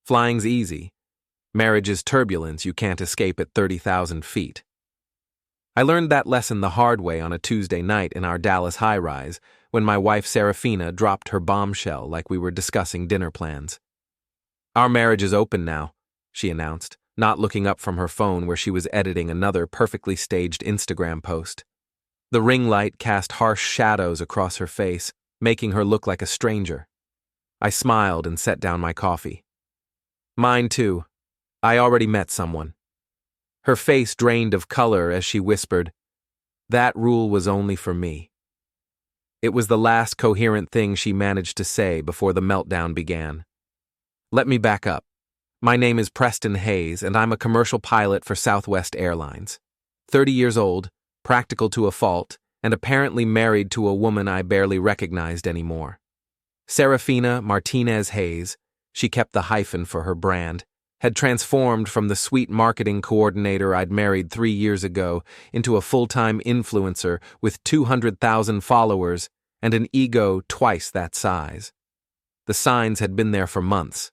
Flying's easy. Marriage is turbulence you can't escape at 30,000 feet. I learned that lesson the hard way on a Tuesday night in our Dallas high-rise when my wife Seraphina dropped her bombshell like we were discussing dinner plans. "Our marriage is open now," she announced, not looking up from her phone where she was editing another perfectly staged Instagram post. The ring light cast harsh shadows across her face, making her look like a stranger. I smiled and set down my coffee. "Mine too. I already met someone." Her face drained of color as she whispered, "That rule was only for me." It was the last coherent thing she managed to say before the meltdown began. Let me back up. My name is Preston Hayes, and I'm a commercial pilot for Southwest Airlines. 30 years old, practical to a fault, and apparently married to a woman I barely recognized anymore. Seraphina Martinez Hayes, she kept the hyphen for her brand, had transformed from the sweet marketing coordinator I'd married 3 years ago into a full-time influencer with 200,000 followers and an ego twice that size. The signs had been there for months.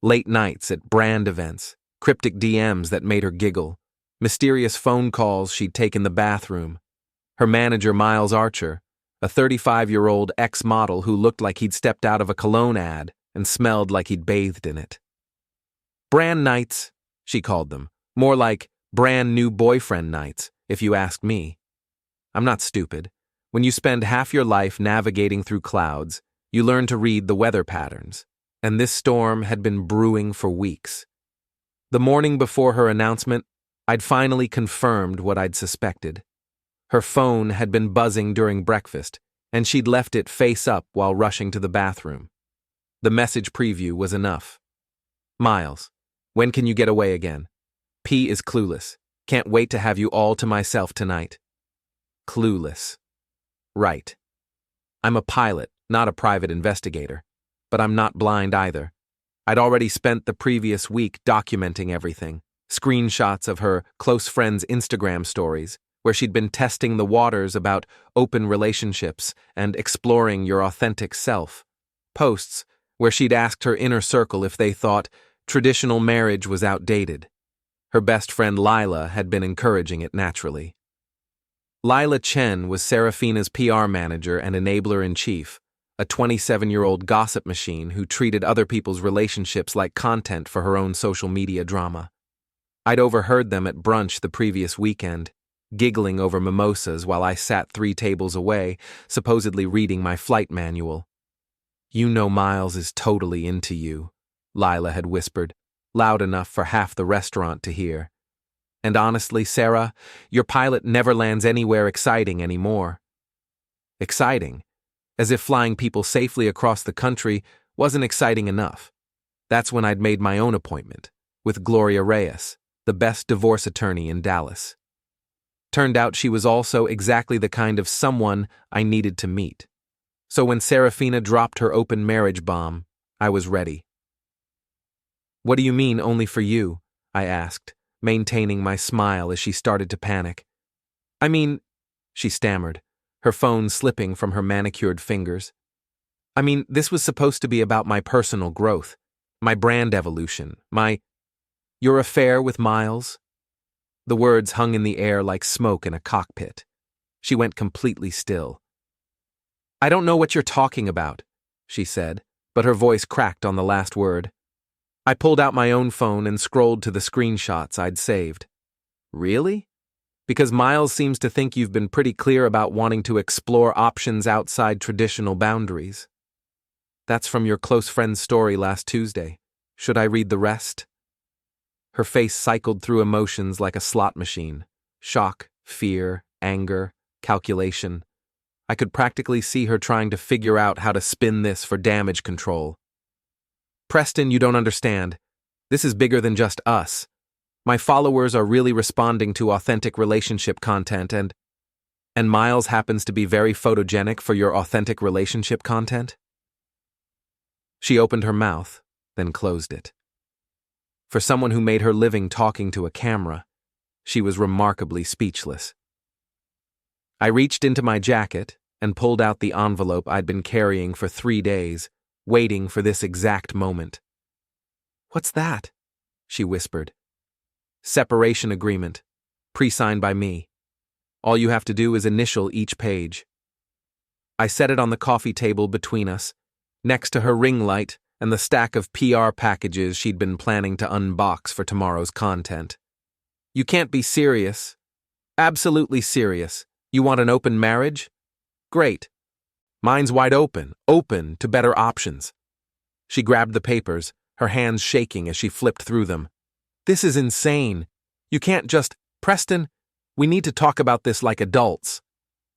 Late nights at brand events, cryptic DMs that made her giggle, mysterious phone calls she'd take in the bathroom. Her manager, Miles Archer, a 35-year-old ex-model who looked like he'd stepped out of a cologne ad and smelled like he'd bathed in it. Brand nights, she called them, more like brand new boyfriend nights, if you ask me. I'm not stupid. When you spend half your life navigating through clouds, you learn to read the weather patterns, and this storm had been brewing for weeks. The morning before her announcement, I'd finally confirmed what I'd suspected. Her phone had been buzzing during breakfast, and she'd left it face up while rushing to the bathroom. The message preview was enough. "Miles, when can you get away again? P is clueless. Can't wait to have you all to myself tonight." Clueless. Right. I'm a pilot, not a private investigator. But I'm not blind either. I'd already spent the previous week documenting everything. Screenshots of her close friends' Instagram stories, where she'd been testing the waters about open relationships and exploring your authentic self. Posts where she'd asked her inner circle if they thought traditional marriage was outdated. Her best friend Lila had been encouraging it naturally. Lila Chen was Seraphina's PR manager and enabler-in-chief, a 27-year-old gossip machine who treated other people's relationships like content for her own social media drama. I'd overheard them at brunch the previous weekend, giggling over mimosas while I sat 3 tables away, supposedly reading my flight manual. "You know Miles is totally into you," Lila had whispered, loud enough for half the restaurant to hear. "And honestly, Sarah, your pilot never lands anywhere exciting anymore." Exciting? As if flying people safely across the country wasn't exciting enough. That's when I'd made my own appointment, with Gloria Reyes, the best divorce attorney in Dallas. Turned out she was also exactly the kind of someone I needed to meet. So when Seraphina dropped her open marriage bomb, I was ready. "What do you mean, only for you?" I asked, maintaining my smile as she started to panic. "I mean," she stammered, her phone slipping from her manicured fingers. "I mean, this was supposed to be about my personal growth, my brand evolution, your affair with Miles." The words hung in the air like smoke in a cockpit. She went completely still. "I don't know what you're talking about," she said, but her voice cracked on the last word. I pulled out my own phone and scrolled to the screenshots I'd saved. "Really? Because Miles seems to think you've been pretty clear about wanting to explore options outside traditional boundaries." "That's from your close friend's story last Tuesday. Should I read the rest?" Her face cycled through emotions like a slot machine. Shock, fear, anger, calculation. I could practically see her trying to figure out how to spin this for damage control. "Preston, you don't understand. This is bigger than just us. My followers are really responding to authentic relationship content and Miles happens to be very photogenic for your authentic relationship content." She opened her mouth, then closed it. For someone who made her living talking to a camera, she was remarkably speechless. I reached into my jacket and pulled out the envelope I'd been carrying for 3 days, waiting for this exact moment. "What's that?" she whispered. "Separation agreement. Pre-signed by me. All you have to do is initial each page." I set it on the coffee table between us, next to her ring light and the stack of PR packages she'd been planning to unbox for tomorrow's content. "You can't be serious." "Absolutely serious. You want an open marriage? Great. Mine's wide open to better options." She grabbed the papers, her hands shaking as she flipped through them. "This is insane. You can't just— Preston, we need to talk about this like adults."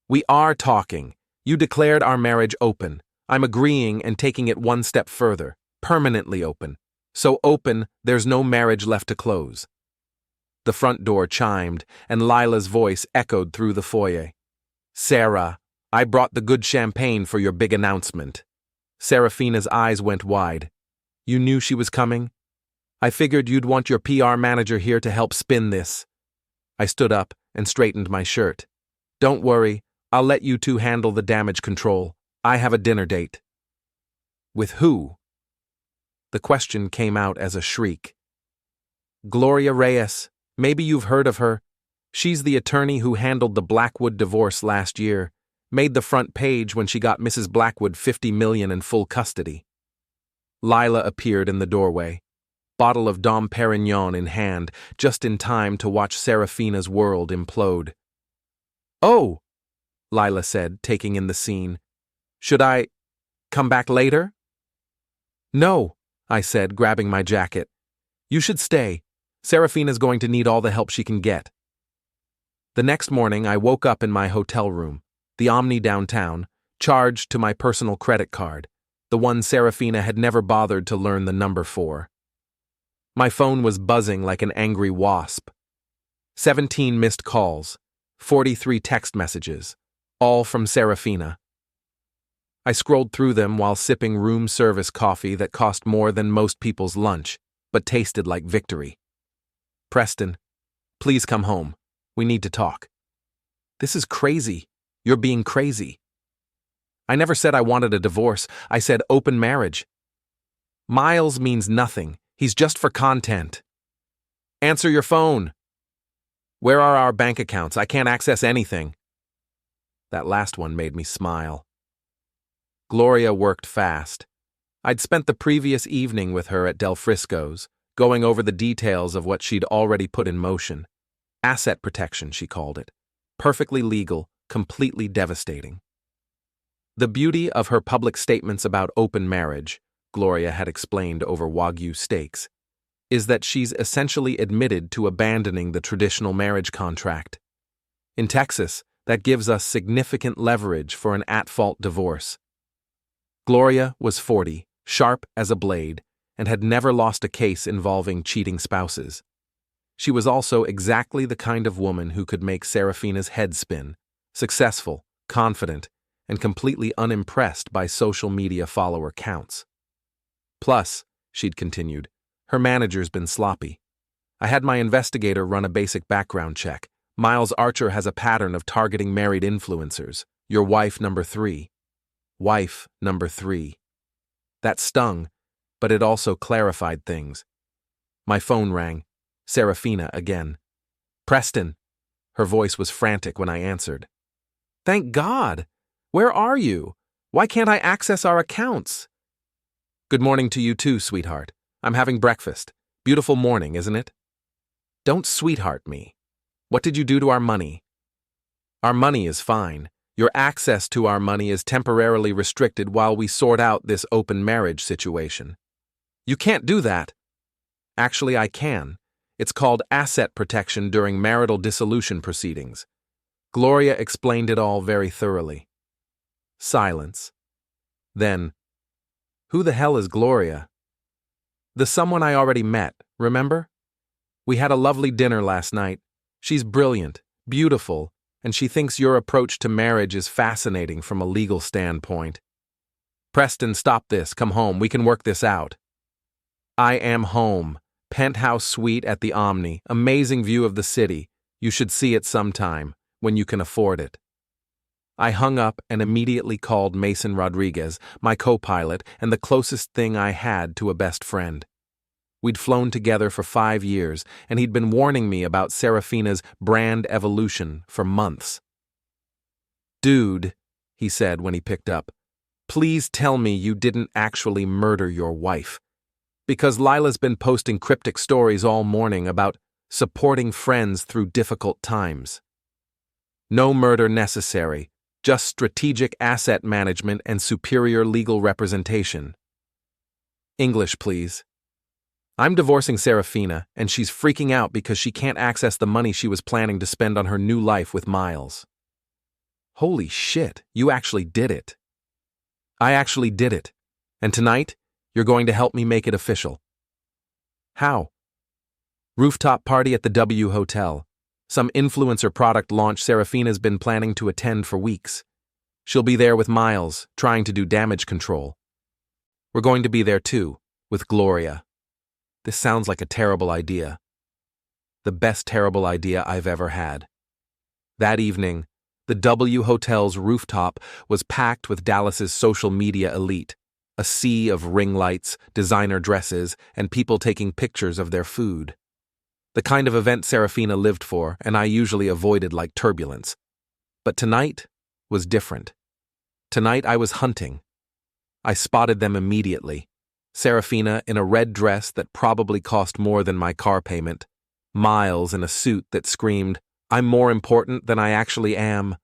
"We are talking. You declared our marriage open. I'm agreeing and taking it one step further. Permanently open. So open, there's no marriage left to close." The front door chimed, and Lila's voice echoed through the foyer. "Sarah, I brought the good champagne for your big announcement." Seraphina's eyes went wide. "You knew she was coming? I figured you'd want your PR manager here to help spin this." I stood up and straightened my shirt. "Don't worry, I'll let you two handle the damage control. I have a dinner date." "With who?" The question came out as a shriek. "Gloria Reyes. Maybe you've heard of her. She's the attorney who handled the Blackwood divorce last year, made the front page when she got Mrs. Blackwood $50 million in full custody." Lila appeared in the doorway, bottle of Dom Perignon in hand, just in time to watch Seraphina's world implode. "Oh," Lila said, taking in the scene. "Should I come back later?" "No," I said, grabbing my jacket. "You should stay. Seraphina's going to need all the help she can get." The next morning, I woke up in my hotel room, the Omni downtown, charged to my personal credit card, the one Seraphina had never bothered to learn the number for. My phone was buzzing like an angry wasp. 17 missed calls, 43 text messages, all from Seraphina. I scrolled through them while sipping room service coffee that cost more than most people's lunch, but tasted like victory. "Preston, please come home. We need to talk." "This is crazy. You're being crazy." "I never said I wanted a divorce. I said open marriage." "Miles means nothing. He's just for content." "Answer your phone." "Where are our bank accounts? I can't access anything." That last one made me smile. Gloria worked fast. I'd spent the previous evening with her at Del Frisco's, going over the details of what she'd already put in motion. Asset protection, she called it. Perfectly legal, completely devastating. The beauty of her public statements about open marriage, Gloria had explained over Wagyu steaks, is that she's essentially admitted to abandoning the traditional marriage contract. In Texas, that gives us significant leverage for an at-fault divorce. Gloria was 40, sharp as a blade, and had never lost a case involving cheating spouses. She was also exactly the kind of woman who could make Seraphina's head spin, successful, confident, and completely unimpressed by social media follower counts. Plus, she'd continued, her manager's been sloppy. I had my investigator run a basic background check. Miles Archer has a pattern of targeting married influencers. Your wife number 3. Wife number 3. That stung, but it also clarified things. My phone rang. Seraphina again. "Preston." Her voice was frantic when I answered. "Thank God! Where are you? Why can't I access our accounts?" "Good morning to you too, sweetheart. I'm having breakfast. Beautiful morning, isn't it?" "Don't sweetheart me. What did you do to our money?" "Our money is fine. Your access to our money is temporarily restricted while we sort out this open marriage situation." "You can't do that." "Actually, I can. It's called asset protection during marital dissolution proceedings." Gloria explained it all very thoroughly. Silence. Then, "Who the hell is Gloria?" "The someone I already met, remember? We had a lovely dinner last night. She's brilliant, beautiful, and she thinks your approach to marriage is fascinating from a legal standpoint." "Preston, stop this. Come home. We can work this out." "I am home. Penthouse suite at the Omni. Amazing view of the city. You should see it sometime, when you can afford it." I hung up and immediately called Mason Rodriguez, my co-pilot and the closest thing I had to a best friend. We'd flown together for 5 years, and he'd been warning me about Seraphina's brand evolution for months. "Dude," he said when he picked up, "please tell me you didn't actually murder your wife. Because Lila's been posting cryptic stories all morning about supporting friends through difficult times. No murder necessary, just strategic asset management and superior legal representation. English, please. I'm divorcing Seraphina, and she's freaking out because she can't access the money she was planning to spend on her new life with Miles." "Holy shit, you actually did it." "I actually did it. And tonight, you're going to help me make it official." "How?" "Rooftop party at the W Hotel. Some influencer product launch Seraphina's been planning to attend for weeks. She'll be there with Miles, trying to do damage control. We're going to be there too, with Gloria. This sounds like a terrible idea. The best terrible idea I've ever had." That evening, the W Hotel's rooftop was packed with Dallas's social media elite, a sea of ring lights, designer dresses, and people taking pictures of their food. The kind of event Seraphina lived for, and I usually avoided like turbulence. But tonight was different. Tonight I was hunting. I spotted them immediately. Seraphina in a red dress that probably cost more than my car payment. Miles in a suit that screamed, "I'm more important than I actually am."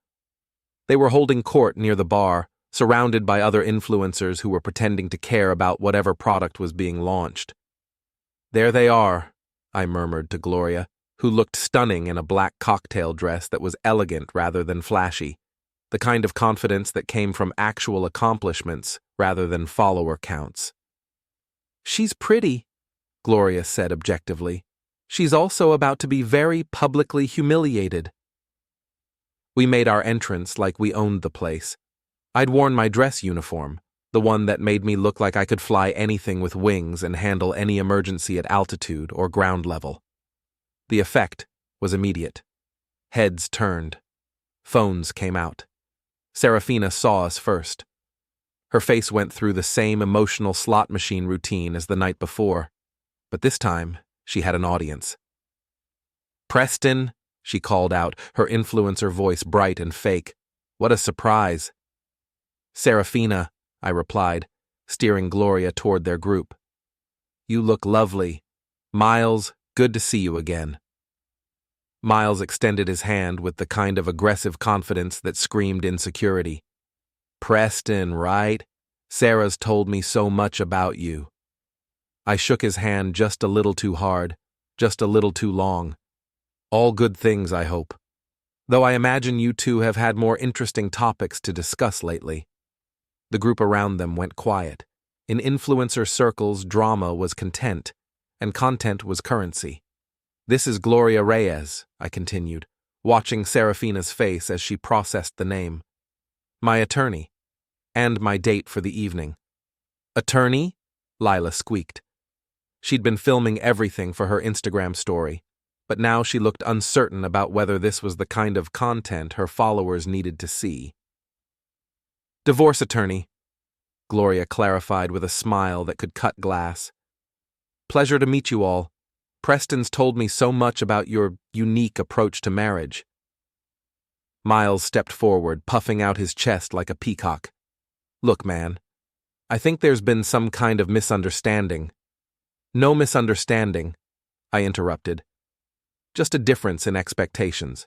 They were holding court near the bar, surrounded by other influencers who were pretending to care about whatever product was being launched. "There they are," I murmured to Gloria, who looked stunning in a black cocktail dress that was elegant rather than flashy, the kind of confidence that came from actual accomplishments rather than follower counts. "She's pretty," Gloria said objectively. "She's also about to be very publicly humiliated." We made our entrance like we owned the place. I'd worn my dress uniform, the one that made me look like I could fly anything with wings and handle any emergency at altitude or ground level. The effect was immediate. Heads turned. Phones came out. Seraphina saw us first. Her face went through the same emotional slot machine routine as the night before, but this time she had an audience. "Preston," she called out, her influencer voice bright and fake. "What a surprise." "Seraphina," I replied, steering Gloria toward their group. "You look lovely. Miles, good to see you again." Miles extended his hand with the kind of aggressive confidence that screamed insecurity. "Preston, right? Sarah's told me so much about you." I shook his hand just a little too hard, just a little too long. "All good things, I hope. Though I imagine you two have had more interesting topics to discuss lately." The group around them went quiet. In influencer circles, drama was content, and content was currency. "This is Gloria Reyes," I continued, watching Seraphina's face as she processed the name. "My attorney. And my date for the evening." "Attorney?" Lila squeaked. She'd been filming everything for her Instagram story, but now she looked uncertain about whether this was the kind of content her followers needed to see. "Divorce attorney," Gloria clarified with a smile that could cut glass. "Pleasure to meet you all. Preston's told me so much about your unique approach to marriage." Miles stepped forward, puffing out his chest like a peacock. "Look, man, I think there's been some kind of misunderstanding." "No misunderstanding," I interrupted. "Just a difference in expectations.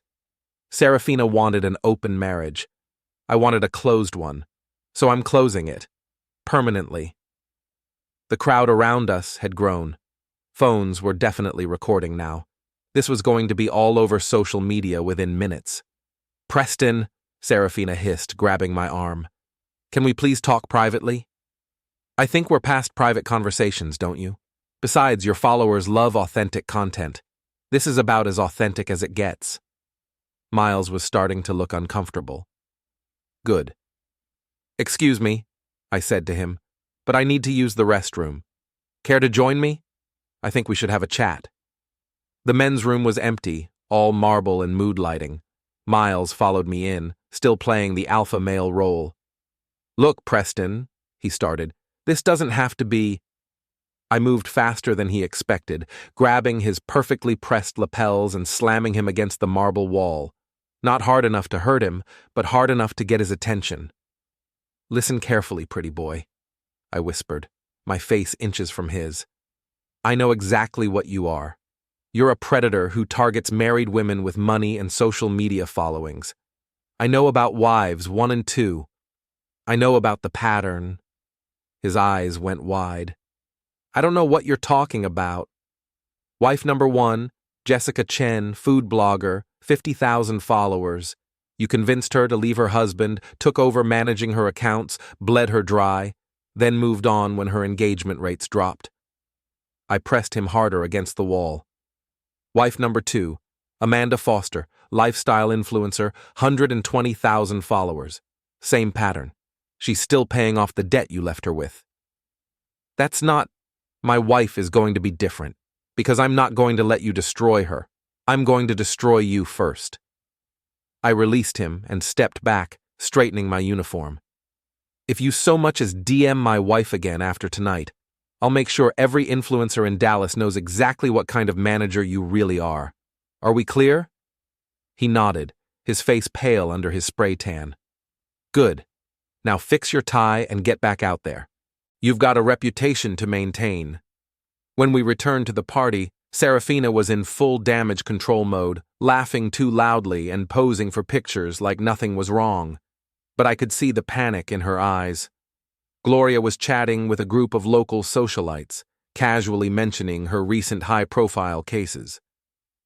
Seraphina wanted an open marriage. I wanted a closed one, so I'm closing it. Permanently." The crowd around us had grown. Phones were definitely recording now. This was going to be all over social media within minutes. "Preston," Seraphina hissed, grabbing my arm. "Can we please talk privately?" "I think we're past private conversations, don't you? Besides, your followers love authentic content. This is about as authentic as it gets." Miles was starting to look uncomfortable. "Good. Excuse me," I said to him, "but I need to use the restroom. Care to join me? I think we should have a chat." The men's room was empty, all marble and mood lighting. Miles followed me in, still playing the alpha male role. "Look, Preston," he started, "this doesn't have to be—" I moved faster than he expected, grabbing his perfectly pressed lapels and slamming him against the marble wall. Not hard enough to hurt him, but hard enough to get his attention. "Listen carefully, pretty boy," I whispered, my face inches from his. "I know exactly what you are. You're a predator who targets married women with money and social media followings. I know about wives 1 and 2. I know about the pattern." His eyes went wide. "I don't know what you're talking about. Wife number 1, Jessica Chen, food blogger, 50,000 followers. You convinced her to leave her husband, took over managing her accounts, bled her dry, then moved on when her engagement rates dropped." I pressed him harder against the wall. "Wife number 2, Amanda Foster, lifestyle influencer, 120,000 followers. Same pattern. She's still paying off the debt you left her with." "That's not... My wife is going to be different, because I'm not going to let you destroy her. I'm going to destroy you first." I released him and stepped back, straightening my uniform. "If you so much as DM my wife again after tonight, I'll make sure every influencer in Dallas knows exactly what kind of manager you really are. Are we clear?" He nodded, his face pale under his spray tan. "Good. Now fix your tie and get back out there. You've got a reputation to maintain." When we returned to the party, Seraphina was in full damage control mode, laughing too loudly and posing for pictures like nothing was wrong. But I could see the panic in her eyes. Gloria was chatting with a group of local socialites, casually mentioning her recent high-profile cases.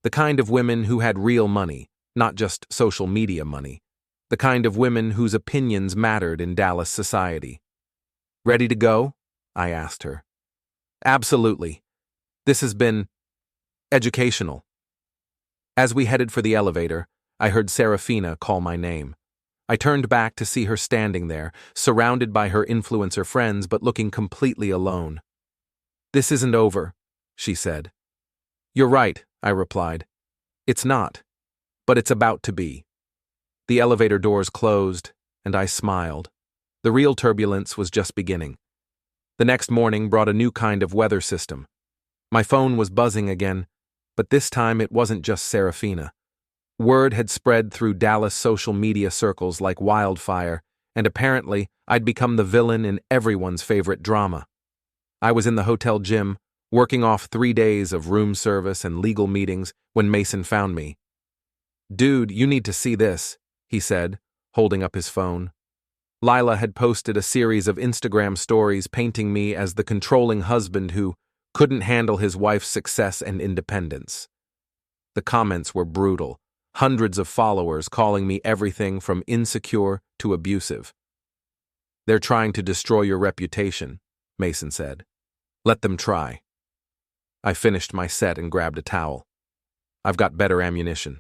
The kind of women who had real money, not just social media money. The kind of women whose opinions mattered in Dallas society. "Ready to go?" I asked her. "Absolutely. This has been educational." As we headed for the elevator, I heard Seraphina call my name. I turned back to see her standing there, surrounded by her influencer friends but looking completely alone. "This isn't over," she said. "You're right," I replied. "It's not, but it's about to be." The elevator doors closed, and I smiled. The real turbulence was just beginning. The next morning brought a new kind of weather system. My phone was buzzing again, but this time it wasn't just Seraphina. Word had spread through Dallas social media circles like wildfire, and apparently I'd become the villain in everyone's favorite drama. I was in the hotel gym, working off 3 days of room service and legal meetings when Mason found me. "Dude, you need to see this," he said, holding up his phone. Lila had posted a series of Instagram stories painting me as the controlling husband who couldn't handle his wife's success and independence. The comments were brutal, hundreds of followers calling me everything from insecure to abusive. "They're trying to destroy your reputation," Mason said. "Let them try." I finished my set and grabbed a towel. I've got better ammunition.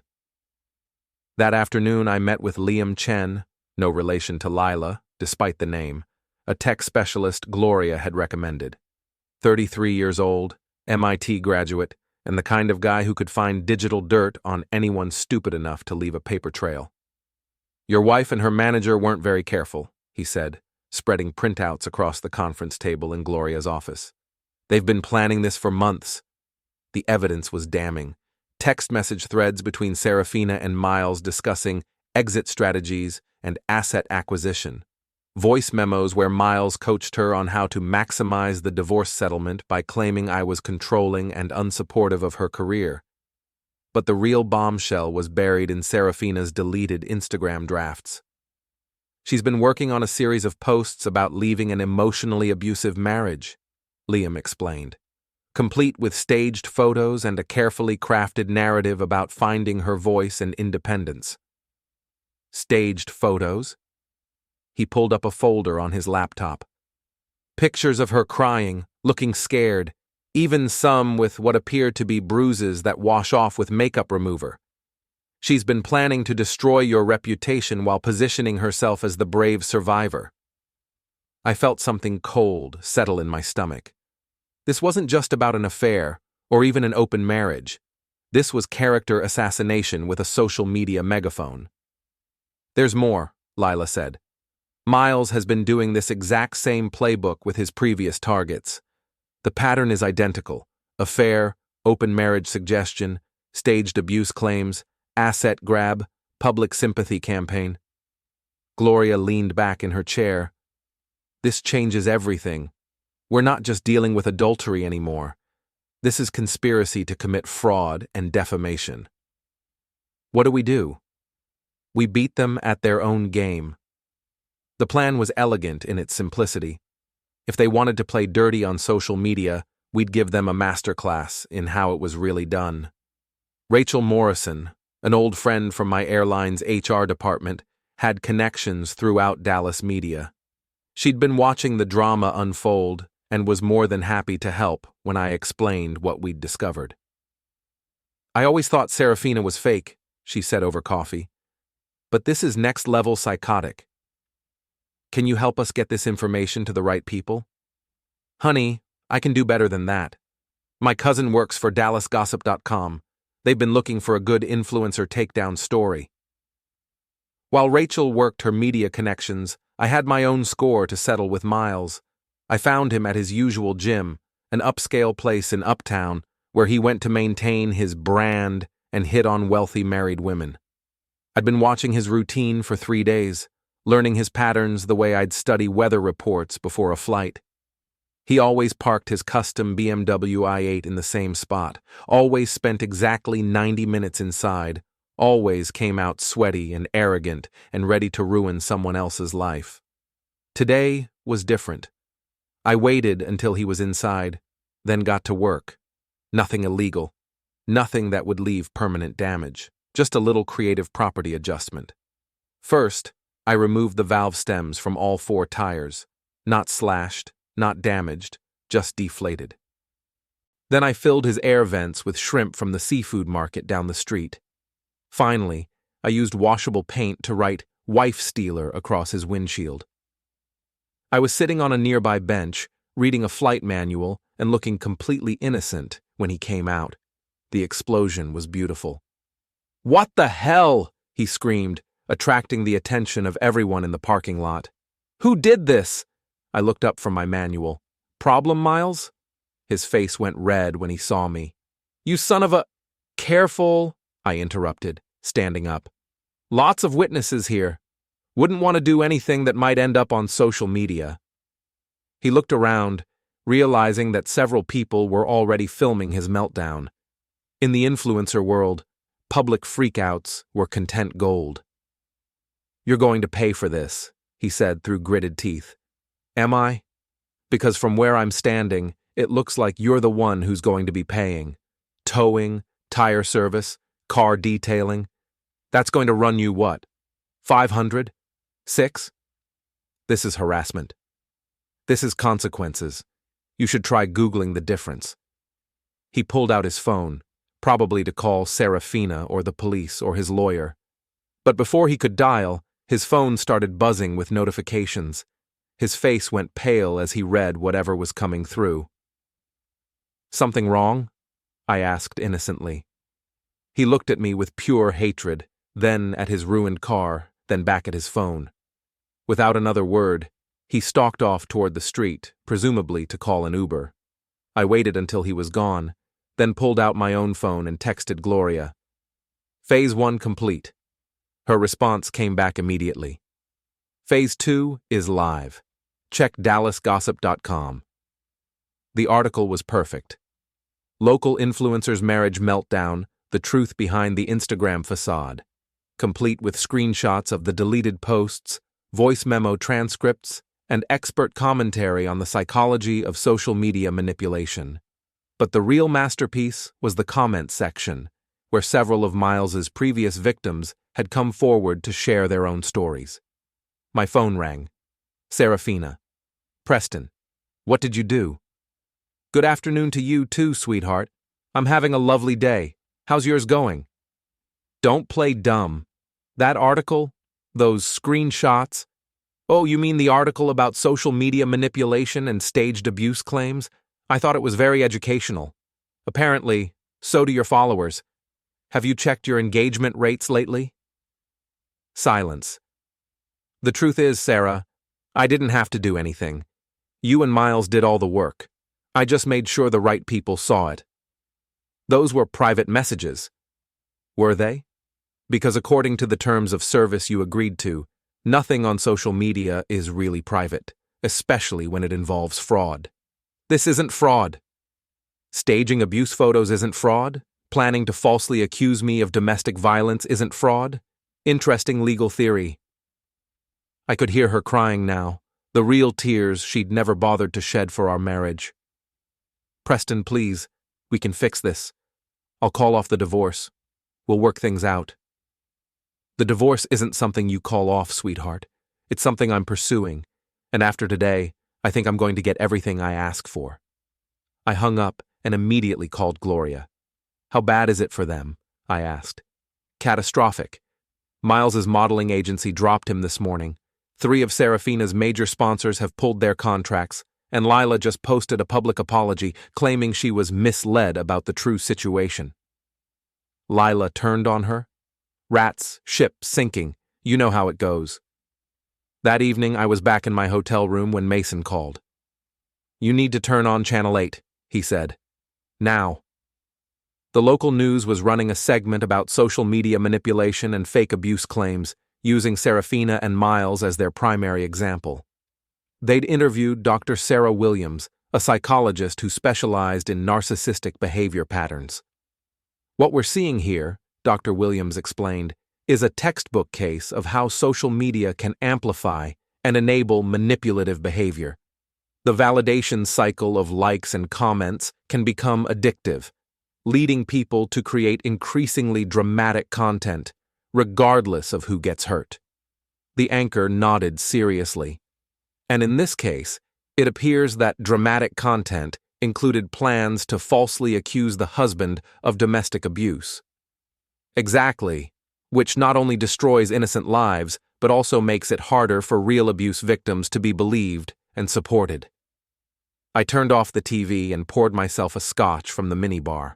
That afternoon I met with Liam Chen, no relation to Lila, despite the name, a tech specialist Gloria had recommended. 33 years old, MIT graduate, and the kind of guy who could find digital dirt on anyone stupid enough to leave a paper trail. "Your wife and her manager weren't very careful," he said, spreading printouts across the conference table in Gloria's office. "They've been planning this for months." The evidence was damning. Text message threads between Seraphina and Miles discussing exit strategies and asset acquisition. Voice memos where Miles coached her on how to maximize the divorce settlement by claiming I was controlling and unsupportive of her career. But the real bombshell was buried in Seraphina's deleted Instagram drafts. "She's been working on a series of posts about leaving an emotionally abusive marriage," Liam explained, complete with staged photos and a carefully crafted narrative about finding her voice and independence. Staged photos? He pulled up a folder on his laptop. Pictures of her crying, looking scared, even some with what appeared to be bruises that wash off with makeup remover. "She's been planning to destroy your reputation while positioning herself as the brave survivor." I felt something cold settle in my stomach. This wasn't just about an affair, or even an open marriage. This was character assassination with a social media megaphone. "There's more," Lila said. "Miles has been doing this exact same playbook with his previous targets. The pattern is identical: affair, open marriage suggestion, staged abuse claims, asset grab, public sympathy campaign. Gloria leaned back in her chair. This changes everything. We're not just dealing with adultery anymore. This is conspiracy to commit fraud and defamation. What do? We beat them at their own game. The plan was elegant in its simplicity. If they wanted to play dirty on social media, we'd give them a masterclass in how it was really done. Rachel Morrison, an old friend from my airline's HR department, had connections throughout Dallas media. She'd been watching the drama unfold and was more than happy to help when I explained what we'd discovered. "I always thought Seraphina was fake," she said over coffee. "But this is next-level psychotic. Can you help us get this information to the right people?" "Honey, I can do better than that. My cousin works for DallasGossip.com. They've been looking for a good influencer takedown story." While Rachel worked her media connections, I had my own score to settle with Miles. I found him at his usual gym, an upscale place in Uptown, where he went to maintain his brand and hit on wealthy married women. I'd been watching his routine for 3 days, learning his patterns the way I'd study weather reports before a flight. He always parked his custom BMW i8 in the same spot, always spent exactly 90 minutes inside, always came out sweaty and arrogant and ready to ruin someone else's life. Today was different. I waited until he was inside, then got to work. Nothing illegal. Nothing that would leave permanent damage. Just a little creative property adjustment. First, I removed the valve stems from all 4 tires. Not slashed, not damaged, just deflated. Then I filled his air vents with shrimp from the seafood market down the street. Finally, I used washable paint to write "wife stealer" across his windshield. I was sitting on a nearby bench, reading a flight manual and looking completely innocent when he came out. The explosion was beautiful. "What the hell?" he screamed, attracting the attention of everyone in the parking lot. "Who did this?" I looked up from my manual. "Problem, Miles?" His face went red when he saw me. "You son of a—" "Careful," I interrupted, standing up. "Lots of witnesses here. Wouldn't want to do anything that might end up on social media." He looked around, realizing that several people were already filming his meltdown. In the influencer world, public freakouts were content gold. "You're going to pay for this," he said through gritted teeth. "Am I? Because from where I'm standing, it looks like you're the one who's going to be paying. Towing, tire service, car detailing. That's going to run you what? 500? 6? This is harassment. This is consequences. You should try Googling the difference." He pulled out his phone, probably to call Seraphina or the police or his lawyer. But before he could dial, his phone started buzzing with notifications. His face went pale as he read whatever was coming through. "Something wrong?" I asked innocently. He looked at me with pure hatred, then at his ruined car, then back at his phone. Without another word, he stalked off toward the street, presumably to call an Uber. I waited until he was gone, then pulled out my own phone and texted Gloria. "Phase 1 complete." Her response came back immediately. "Phase 2 is live. Check DallasGossip.com." The article was perfect. Local influencer's marriage meltdown, the truth behind the Instagram facade. Complete with screenshots of the deleted posts, voice memo transcripts, and expert commentary on the psychology of social media manipulation. But the real masterpiece was the comment section, where several of Miles's previous victims had come forward to share their own stories. My phone rang. "Seraphina. Preston. What did you do?" "Good afternoon to you too, sweetheart. I'm having a lovely day. How's yours going?" "Don't play dumb. That article? Those screenshots? Oh, you mean the article about social media manipulation and staged abuse claims? I thought it was very educational. Apparently, so do your followers. Have you checked your engagement rates lately?" Silence. "The truth is, Sarah, I didn't have to do anything. You and Miles did all the work. I just made sure the right people saw it. Those were private messages. Were they? Because according to the terms of service you agreed to, nothing on social media is really private, especially when it involves fraud. This isn't fraud. Staging abuse photos isn't fraud. Planning to falsely accuse me of domestic violence isn't fraud. Interesting legal theory. I could hear her crying now, the real tears she'd never bothered to shed for our marriage. Preston, please, we can fix this. I'll call off the divorce. We'll work things out. The divorce isn't something you call off, sweetheart. It's something I'm pursuing, and after today, I think I'm going to get everything I ask for. I hung up and immediately called Gloria. How bad is it for them? I asked. Catastrophic. Miles's modeling agency dropped him this morning. 3 of Seraphina's major sponsors have pulled their contracts, and Lila just posted a public apology claiming she was misled about the true situation. Lila turned on her? Rats, ship sinking, you know how it goes. That evening I was back in my hotel room when Mason called. You need to turn on Channel 8, he said. Now. The local news was running a segment about social media manipulation and fake abuse claims, using Seraphina and Miles as their primary example. They'd interviewed Dr. Sarah Williams, a psychologist who specialized in narcissistic behavior patterns. What we're seeing here, Dr. Williams explained, is a textbook case of how social media can amplify and enable manipulative behavior. The validation cycle of likes and comments can become addictive, leading people to create increasingly dramatic content, regardless of who gets hurt. The anchor nodded seriously. And in this case, it appears that dramatic content included plans to falsely accuse the husband of domestic abuse. Exactly, which not only destroys innocent lives, but also makes it harder for real abuse victims to be believed and supported. I turned off the TV and poured myself a scotch from the minibar.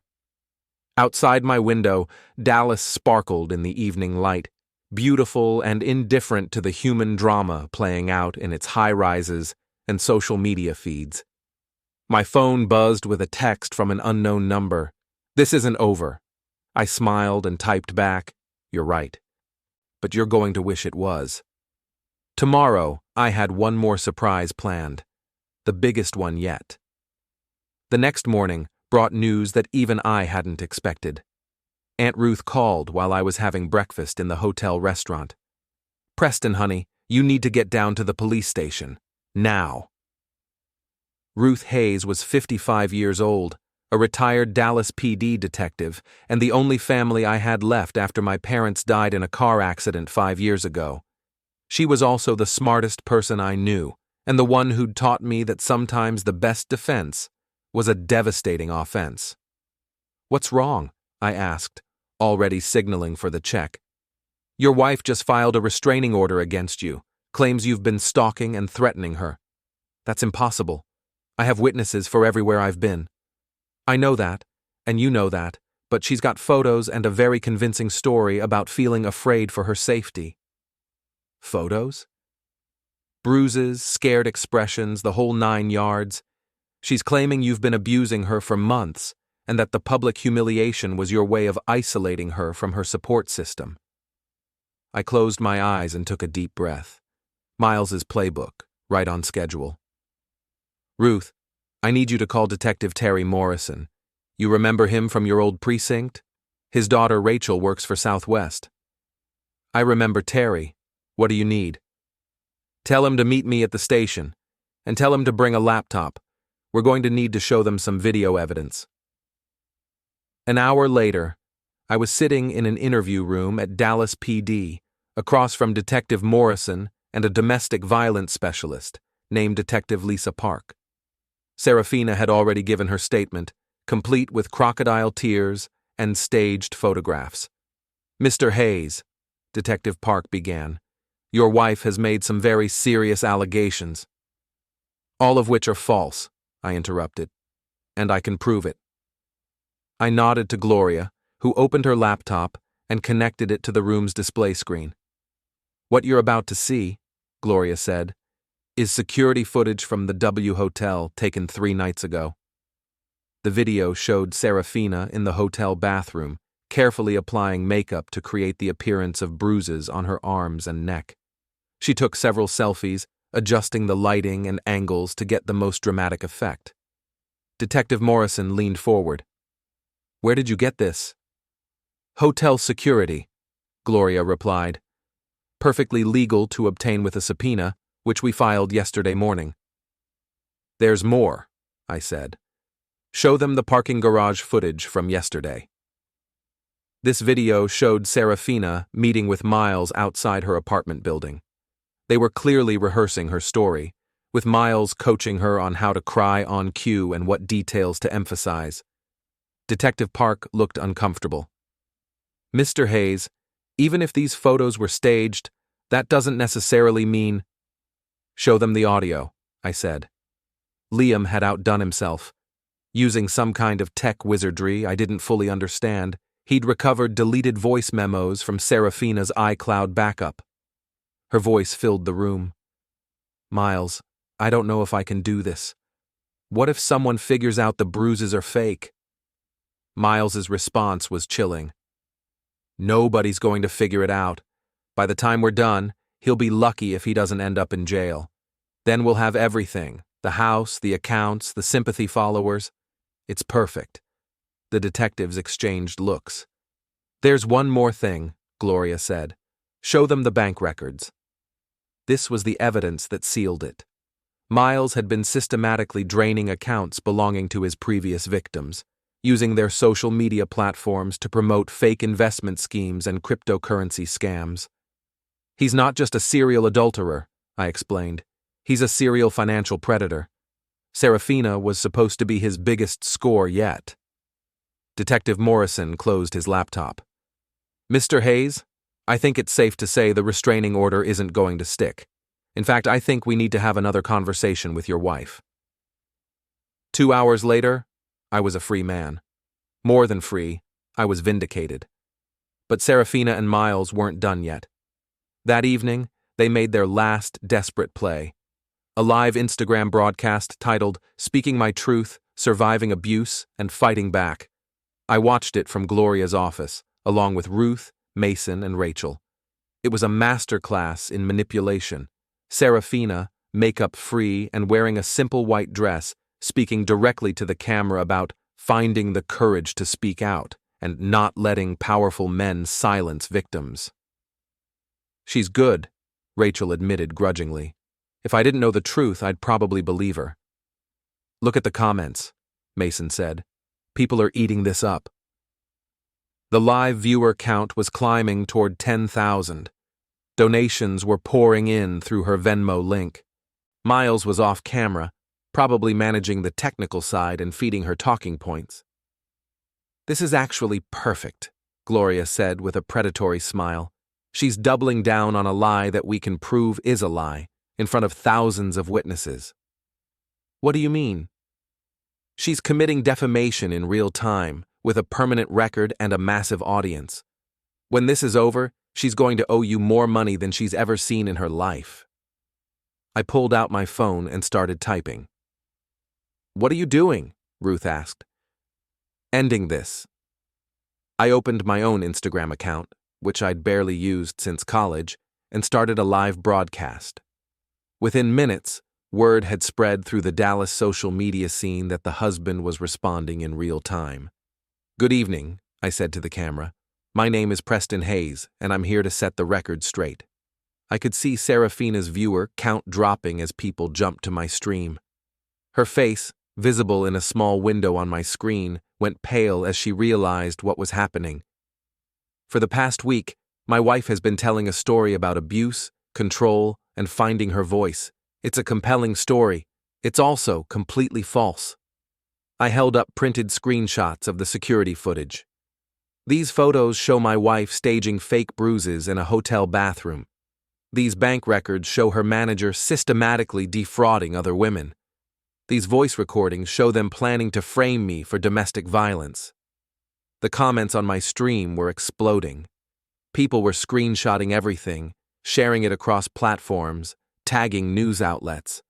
Outside my window, Dallas sparkled in the evening light, beautiful and indifferent to the human drama playing out in its high-rises and social media feeds. My phone buzzed with a text from an unknown number. This isn't over. I smiled and typed back, you're right. But you're going to wish it was. Tomorrow, I had one more surprise planned. The biggest one yet. The next morning brought news that even I hadn't expected. Aunt Ruth called while I was having breakfast in the hotel restaurant. Preston, honey, you need to get down to the police station. Now. Ruth Hayes was 55 years old, a retired Dallas PD detective, and the only family I had left after my parents died in a car accident 5 years ago. She was also the smartest person I knew, and the one who'd taught me that sometimes the best defense was a devastating offense. What's wrong? I asked, already signaling for the check. Your wife just filed a restraining order against you, claims you've been stalking and threatening her. That's impossible. I have witnesses for everywhere I've been. I know that, and you know that, but she's got photos and a very convincing story about feeling afraid for her safety. Photos? Bruises, scared expressions, the whole 9 yards. She's claiming you've been abusing her for months, and that the public humiliation was your way of isolating her from her support system. I closed my eyes and took a deep breath. Miles's playbook, right on schedule. Ruth, I need you to call Detective Terry Morrison. You remember him from your old precinct? His daughter Rachel works for Southwest. I remember Terry. What do you need? Tell him to meet me at the station, and tell him to bring a laptop. We're going to need to show them some video evidence. An hour later, I was sitting in an interview room at Dallas PD, across from Detective Morrison and a domestic violence specialist named Detective Lisa Park. Seraphina had already given her statement, complete with crocodile tears and staged photographs. Mr. Hayes, Detective Park began, your wife has made some very serious allegations. All of which are false, I interrupted, and I can prove it. I nodded to Gloria, who opened her laptop and connected it to the room's display screen. What you're about to see, Gloria said, is security footage from the W Hotel taken 3 nights ago. The video showed Seraphina in the hotel bathroom, carefully applying makeup to create the appearance of bruises on her arms and neck. She took several selfies, adjusting the lighting and angles to get the most dramatic effect. Detective Morrison leaned forward. "Where did you get this?" "Hotel security," Gloria replied. "Perfectly legal to obtain with a subpoena, which we filed yesterday morning." "There's more," I said. "Show them the parking garage footage from yesterday." This video showed Seraphina meeting with Miles outside her apartment building. They were clearly rehearsing her story, with Miles coaching her on how to cry on cue and what details to emphasize. Detective Park looked uncomfortable. "Mr. Hayes, even if these photos were staged, that doesn't necessarily mean—" "Show them the audio," I said. Liam had outdone himself. Using some kind of tech wizardry I didn't fully understand, he'd recovered deleted voice memos from Seraphina's iCloud backup. Her voice filled the room. "Miles, I don't know if I can do this. What if someone figures out the bruises are fake?" Miles's response was chilling. "Nobody's going to figure it out. By the time we're done, he'll be lucky if he doesn't end up in jail. Then we'll have everything, the house, the accounts, the sympathy followers. It's perfect." The detectives exchanged looks. "There's one more thing," Gloria said. "Show them the bank records." This was the evidence that sealed it. Miles had been systematically draining accounts belonging to his previous victims, using their social media platforms to promote fake investment schemes and cryptocurrency scams. "He's not just a serial adulterer," I explained. "He's a serial financial predator. Seraphina was supposed to be his biggest score yet." Detective Morrison closed his laptop. "Mr. Hayes, I think it's safe to say the restraining order isn't going to stick. In fact, I think we need to have another conversation with your wife." 2 hours later, I was a free man. More than free, I was vindicated. But Seraphina and Miles weren't done yet. That evening, they made their last desperate play. A live Instagram broadcast titled "Speaking My Truth, Surviving Abuse, and Fighting Back." I watched it from Gloria's office, along with Ruth, Mason, and Rachel. It was a masterclass in manipulation. Seraphina, makeup-free and wearing a simple white dress, speaking directly to the camera about finding the courage to speak out and not letting powerful men silence victims. "She's good," Rachel admitted grudgingly. "If I didn't know the truth, I'd probably believe her." "Look at the comments," Mason said. "People are eating this up." The live viewer count was climbing toward 10,000. Donations were pouring in through her Venmo link. Miles was off camera, probably managing the technical side and feeding her talking points. "This is actually perfect," Gloria said with a predatory smile. "She's doubling down on a lie that we can prove is a lie, in front of thousands of witnesses." "What do you mean?" "She's committing defamation in real time, with a permanent record and a massive audience. When this is over, she's going to owe you more money than she's ever seen in her life." I pulled out my phone and started typing. "What are you doing?" Ruth asked. "Ending this." I opened my own Instagram account, which I'd barely used since college, and started a live broadcast. Within minutes, word had spread through the Dallas social media scene that the husband was responding in real time. "Good evening," I said to the camera. "My name is Preston Hayes, and I'm here to set the record straight." I could see Seraphina's viewer count dropping as people jumped to my stream. Her face, visible in a small window on my screen, went pale as she realized what was happening. "For the past week, my wife has been telling a story about abuse, control, and finding her voice. It's a compelling story. It's also completely false." I held up printed screenshots of the security footage. "These photos show my wife staging fake bruises in a hotel bathroom. These bank records show her manager systematically defrauding other women. These voice recordings show them planning to frame me for domestic violence." The comments on my stream were exploding. People were screenshotting everything, sharing it across platforms, tagging news outlets.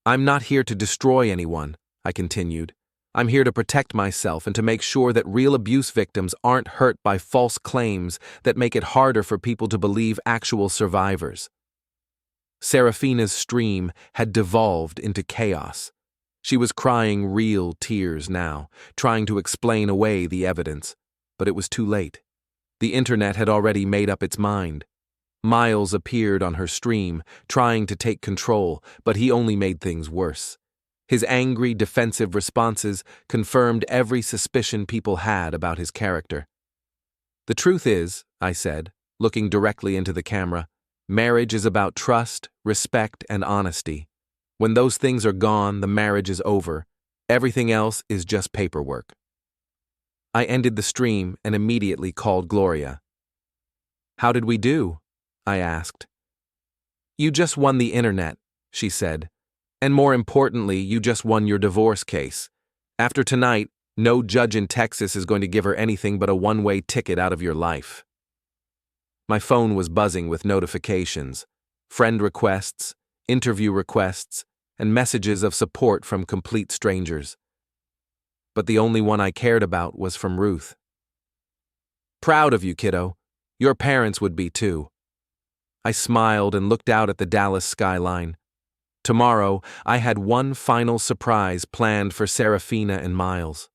"I'm not here to destroy anyone," I continued. I'm here to protect myself and to make sure that real abuse victims aren't hurt by false claims that make it harder for people to believe actual survivors. Seraphina's stream had devolved into chaos. She was crying real tears now, trying to explain away the evidence, but it was too late. The internet had already made up its mind. Miles appeared on her stream, trying to take control, but he only made things worse. His angry, defensive responses confirmed every suspicion people had about his character. The truth is, I said, looking directly into the camera, marriage is about trust, respect, and honesty. When those things are gone, the marriage is over. Everything else is just paperwork. I ended the stream and immediately called Gloria. "How did we do?" I asked. "You just won the internet," she said. "And more importantly, you just won your divorce case. After tonight, no judge in Texas is going to give her anything but a one-way ticket out of your life." My phone was buzzing with notifications, friend requests, interview requests, and messages of support from complete strangers. But the only one I cared about was from Ruth. "Proud of you, kiddo. Your parents would be too." I smiled and looked out at the Dallas skyline. Tomorrow, I had one final surprise planned for Seraphina and Miles,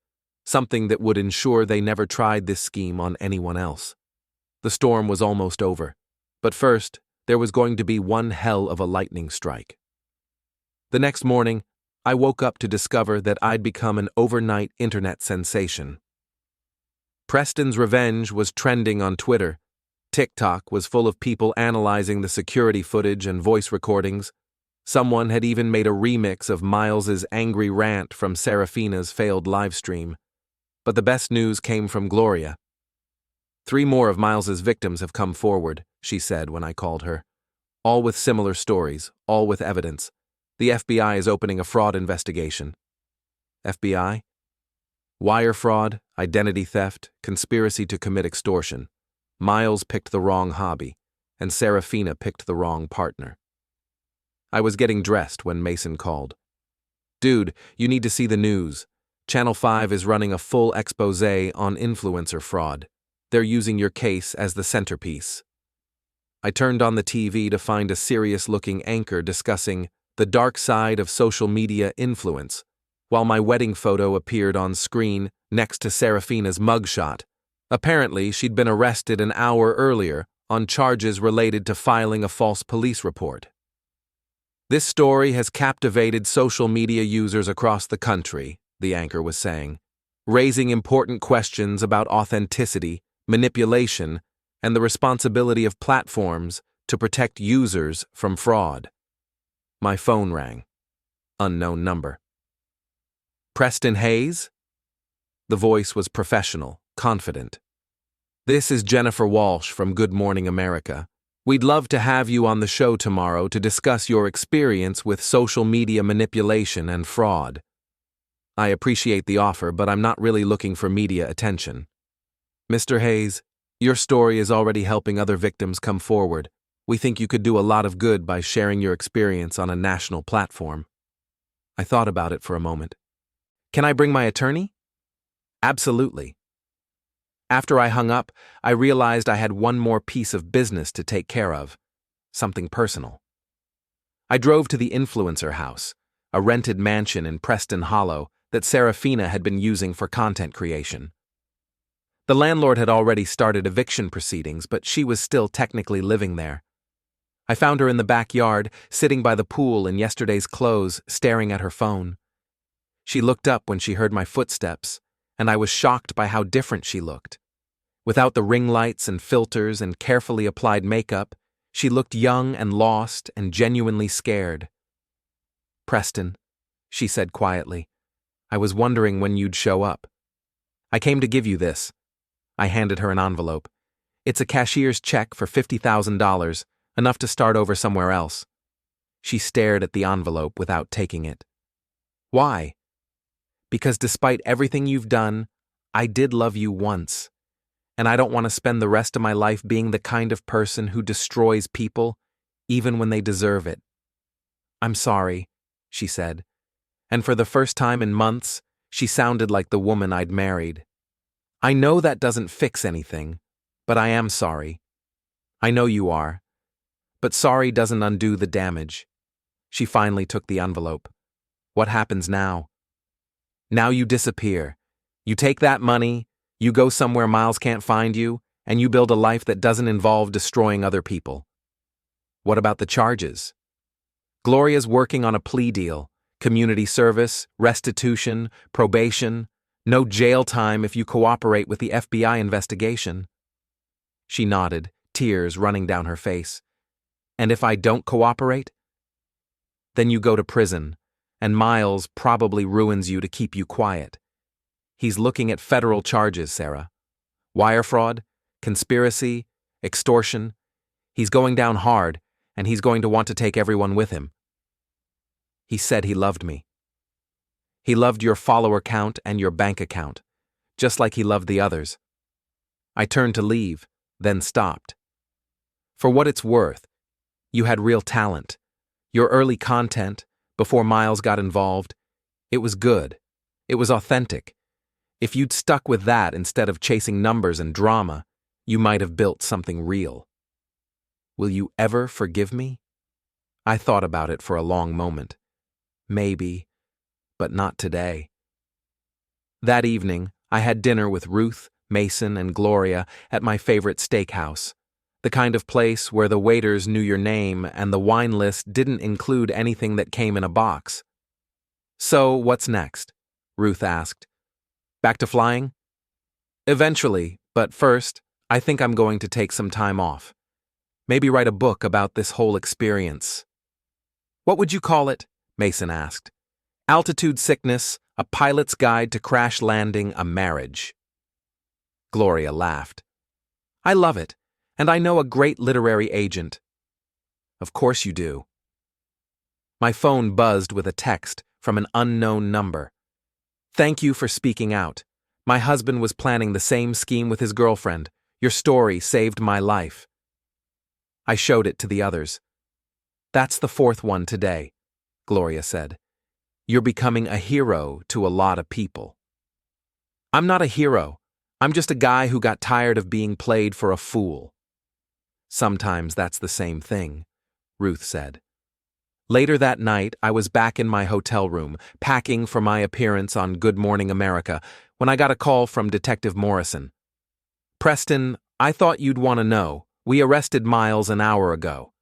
something that would ensure they never tried this scheme on anyone else. The storm was almost over, but first, there was going to be one hell of a lightning strike. The next morning, I woke up to discover that I'd become an overnight internet sensation. Preston's revenge was trending on Twitter. TikTok was full of people analyzing the security footage and voice recordings. Someone had even made a remix of Miles's angry rant from Seraphina's failed livestream. But the best news came from Gloria. "3 more of Miles's victims have come forward," she said when I called her. "All with similar stories, all with evidence. The FBI is opening a fraud investigation." FBI? Wire fraud, identity theft, conspiracy to commit extortion. Miles picked the wrong hobby, and Seraphina picked the wrong partner. I was getting dressed when Mason called. "Dude, you need to see the news. Channel 5 is running a full expose on influencer fraud. They're using your case as the centerpiece." I turned on the TV to find a serious-looking anchor discussing the dark side of social media influence, while my wedding photo appeared on screen next to Seraphina's mugshot. Apparently, she'd been arrested an hour earlier on charges related to filing a false police report. "This story has captivated social media users across the country," the anchor was saying, "raising important questions about authenticity, manipulation, and the responsibility of platforms to protect users from fraud." My phone rang. Unknown number. "Preston Hayes?" The voice was professional, confident. "This is Jennifer Walsh from Good Morning America. We'd love to have you on the show tomorrow to discuss your experience with social media manipulation and fraud. I appreciate the offer, but I'm not really looking for media attention. Mr. Hayes, your story is already helping other victims come forward. We think you could do a lot of good by sharing your experience on a national platform." I thought about it for a moment. "Can I bring my attorney?" "Absolutely." After I hung up, I realized I had one more piece of business to take care of, something personal. I drove to the influencer house, a rented mansion in Preston Hollow that Seraphina had been using for content creation. The landlord had already started eviction proceedings, but she was still technically living there. I found her in the backyard, sitting by the pool in yesterday's clothes, staring at her phone. She looked up when she heard my footsteps, and I was shocked by how different she looked. Without the ring lights and filters and carefully applied makeup, she looked young and lost and genuinely scared. "Preston," she said quietly, "I was wondering when you'd show up. I came to give you this." I handed her an envelope. "It's a cashier's check for $50,000, enough to start over somewhere else." She stared at the envelope without taking it. "Why?" "Because despite everything you've done, I did love you once. And I don't want to spend the rest of my life being the kind of person who destroys people, even when they deserve it." "I'm sorry," she said. And for the first time in months, She sounded like the woman I'd married. I know that doesn't fix anything, but I am sorry. I know you are. But sorry doesn't undo the damage. She finally took the envelope. What happens now? Now you disappear. You take that money, you go somewhere Miles can't find you, and you build a life that doesn't involve destroying other people. What about the charges? Gloria's working on a plea deal. Community service, restitution, probation, no jail time if you cooperate with the FBI investigation. She nodded, tears running down her face. And if I don't cooperate? Then you go to prison, and Miles probably ruins you to keep you quiet. He's looking at federal charges, Sarah. Wire fraud, conspiracy, extortion. He's going down hard, and he's going to want to take everyone with him. He said he loved me. He loved your follower count and your bank account, just like he loved the others. I turned to leave, then stopped. For what it's worth, you had real talent. Your early content, before Miles got involved, it was good. It was authentic. If you'd stuck with that instead of chasing numbers and drama, you might have built something real. Will you ever forgive me? I thought about it for a long moment. Maybe, but not today. That evening, I had dinner with Ruth, Mason, and Gloria at my favorite steakhouse, the kind of place where the waiters knew your name and the wine list didn't include anything that came in a box. So, what's next? Ruth asked. Back to flying? Eventually, but first, I think I'm going to take some time off. Maybe write a book about this whole experience. What would you call it? Mason asked. Altitude sickness, a pilot's guide to crash landing, a marriage. Gloria laughed. I love it, and I know a great literary agent. Of course you do. My phone buzzed with a text from an unknown number. Thank you for speaking out. My husband was planning the same scheme with his girlfriend. Your story saved my life. I showed it to the others. That's the fourth one today, Gloria said. You're becoming a hero to a lot of people. I'm not a hero. I'm just a guy who got tired of being played for a fool. Sometimes that's the same thing, Ruth said. Later that night, I was back in my hotel room, packing for my appearance on Good Morning America, when I got a call from Detective Morrison. Preston, I thought you'd want to know. We arrested Miles an hour ago.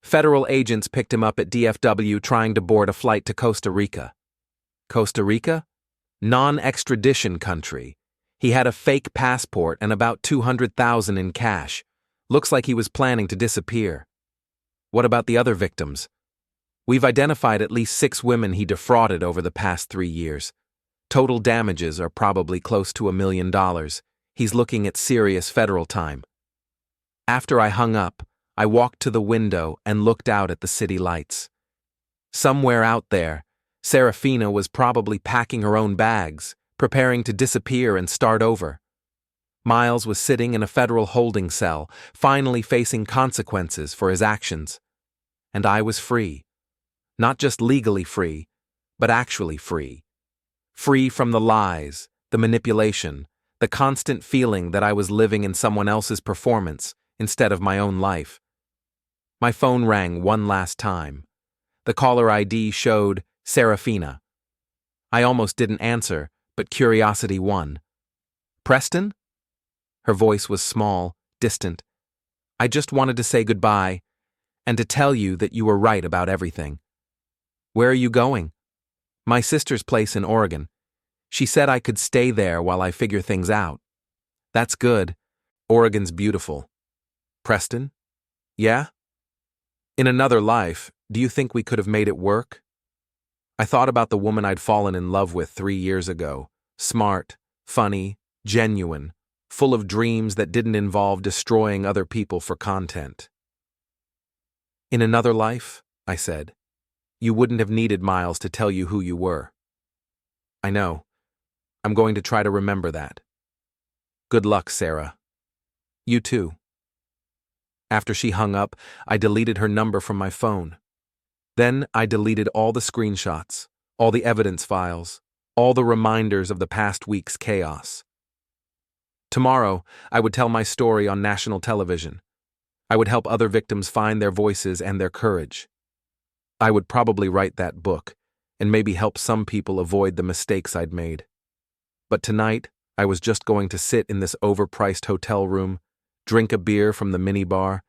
Federal agents picked him up at DFW trying to board a flight to Costa Rica. Costa Rica? Non-extradition country. He had a fake passport and about $200,000 in cash. Looks like he was planning to disappear. What about the other victims? We've identified at least 6 women he defrauded over the past 3 years. Total damages are probably close to $1 million. He's looking at serious federal time. After I hung up, I walked to the window and looked out at the city lights. Somewhere out there, Seraphina was probably packing her own bags, preparing to disappear and start over. Miles was sitting in a federal holding cell, finally facing consequences for his actions. And I was free. Not just legally free, but actually free. Free from the lies, the manipulation, the constant feeling that I was living in someone else's performance instead of my own life. My phone rang one last time. The caller ID showed Seraphina. I almost didn't answer, but curiosity won. Preston? Her voice was small, distant. I just wanted to say goodbye and to tell you that you were right about everything. Where are you going? My sister's place in Oregon. She said I could stay there while I figure things out. That's good. Oregon's beautiful. Preston? Yeah? In another life, do you think we could have made it work? I thought about the woman I'd fallen in love with 3 years ago. Smart, funny, genuine, full of dreams that didn't involve destroying other people for content. In another life, I said, you wouldn't have needed Miles to tell you who you were. I know. I'm going to try to remember that. Good luck, Sarah. You too. After she hung up, I deleted her number from my phone. Then I deleted all the screenshots, all the evidence files, all the reminders of the past week's chaos. Tomorrow, I would tell my story on national television. I would help other victims find their voices and their courage. I would probably write that book, and maybe help some people avoid the mistakes I'd made. But tonight, I was just going to sit in this overpriced hotel room, drink a beer from the minibar,